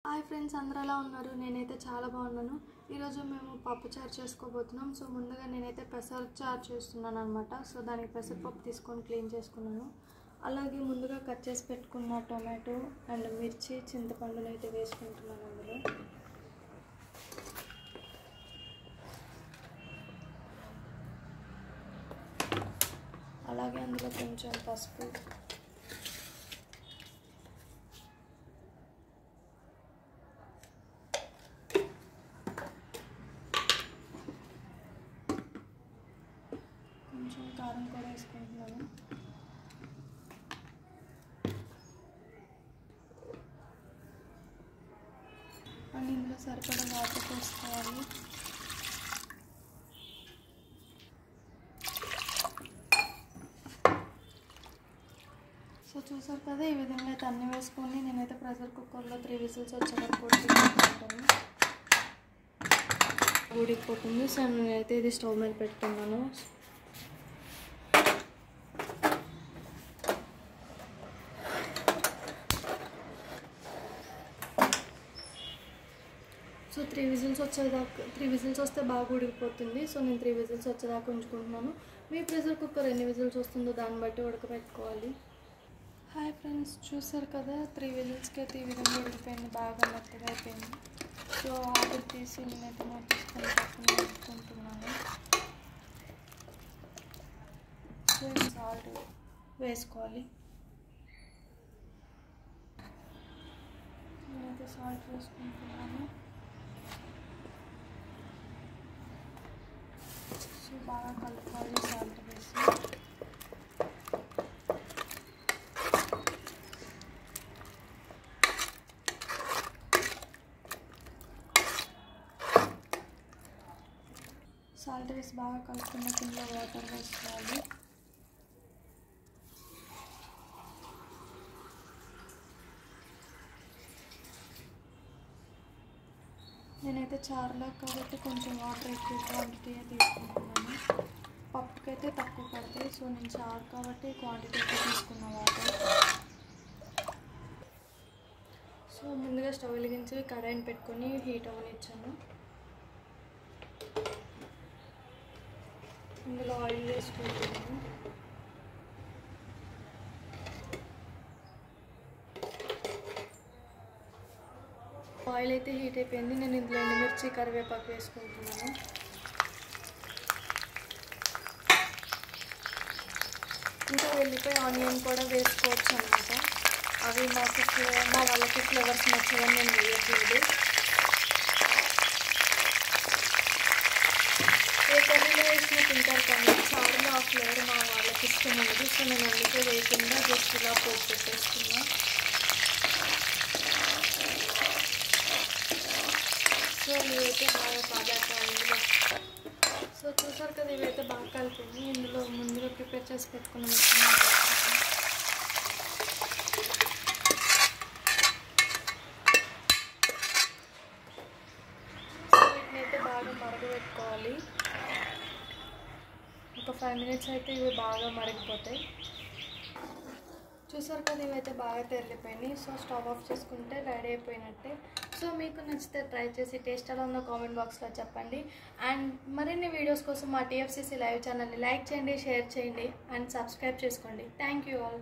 Hi friends, అందరూ ఎలా ఉన్నారు? నేనైతే చాలా బాగున్నాను. ఈరోజు మేము పప్పు చారు చేసుకోబోతున్నాం. సో ముందుగా నేనైతే పెసర చారు చేస్తున్నాను అనమాట. సో దానికి పెసరపప్పు తీసుకొని క్లీన్ చేసుకున్నాను. అలాగే ముందుగా కట్ చేసి పెట్టుకున్న టొమాటో అండ్ మిర్చి, చింతపండును అయితే వేసుకుంటున్నాను అందులో. అలాగే అందులో కొంచెం పసుపు, కొంచెం కారం కూడా వేసుకుంటున్నాను. అండ్ ఇందులో సరిపడా వాటర్ పోసుకోవాలి. సో చూసారు కదా, ఈ విధంగా అయితే అన్నీ వేసుకొని నేనైతే ప్రెషర్ కుక్కర్లో 3 విజిల్స్ వచ్చే వరకు ఉడికించుకుంటాను. ఉడికిపోతుంది. సో నేనైతే ఇది స్టవ్ మీద పెట్టుకున్నాను. సో 3 విజిల్స్ వస్తే బాగా ఉడికిపోతుంది. సో నేను 3 విజిల్స్ వచ్చేదాకా ఉంచుకుంటున్నాను. మీ ప్రెషర్ కుక్కర్ ఎన్ని విజిల్స్ వస్తుందో దాన్ని బట్టి ఉడకబెట్టుకోవాలి. హాయ్ ఫ్రెండ్స్, చూసారు కదా, 3 విజిల్స్కి అయితే ఈ విధంగా ఉడికిపోయింది, బాగా మెత్తగా అయిపోయింది. సో ఆవిరి తీసి నేనైతే తీసుకొని పక్కన వేసుకుంటున్నాను. సో సాల్ట్ వేసుకోవాలి. నేనైతే సాల్ట్ వేసుకుంటున్నాను. సో బాగా కలుపుకోవాలి సాల్ట్ వేసి. సాల్ట్ వేసి బాగా కలుపుకున్న కింద వాటర్ వేసుకోవాలి. నేనైతే చారులో కాబట్టి కొంచెం వాటర్ ఎక్కువ క్వాంటిటీ తీసుకుంటున్నాను. పప్పుకైతే తక్కువ పడతాయి. సో నేను చారు కాబట్టి క్వాంటిటీ ఎక్కువ తీసుకున్న వాటర్. సో ముందుగా స్టవ్ వెలిగించి కడాయిని పెట్టుకొని హీట్ అవ్వనిచ్చాను. ఇందులో ఆయిల్ వేసుకుంటున్నాను. ఆయిల్ అయితే హీట్ అయిపోయింది. నేను ఇందులో ఎండుమిర్చి, కరివేపాకు వేసుకుంటున్నాను. ఇంకా వెల్లిపాయ, ఆనియన్ కూడా వేసుకోవచ్చు అన్నమాట. అవి మా వాళ్ళకి ఫ్లేవర్స్ నచ్చవని నేను వేయట్లేదు. ఏ కర్రీలో వేసినా తింటారు కానీ చారులో ఆ ఫ్లేవర్ మా వాళ్ళకి ఇష్టం ఉండదు. సో నేను అందుకే వేయకుండా జస్ట్ ఇలా పోపు పెట్టేస్తున్నా. సో ఇవైతే బాగా ఇందులో. సో చూసారు కదా, ఇవైతే బాగా కలిపింది. ఇందులో ముందుగా ప్రిపేర్ చేసి పెట్టుకున్న మిశ్రమం వీటినైతే బాగా మరగబెట్టుకోవాలి. ఒక 5 మినిట్స్ అయితే ఇవి బాగా మరిగిపోతాయి. చూసారు కదా, ఇవైతే బాగా తెరిపోయినాయి. సో స్టవ్ ఆఫ్ చేసుకుంటే రెడీ అయిపోయినట్టే. సో మీకు నచ్చితే ట్రై చేసి టేస్ట్ ఎలా ఉందో కామెంట్ బాక్స్లో చెప్పండి. అండ్ మరిన్ని వీడియోస్ కోసం మా TFCC లైవ్ ఛానల్ని లైక్ చేయండి, షేర్ చేయండి అండ్ సబ్స్క్రైబ్ చేసుకోండి. Thank you all.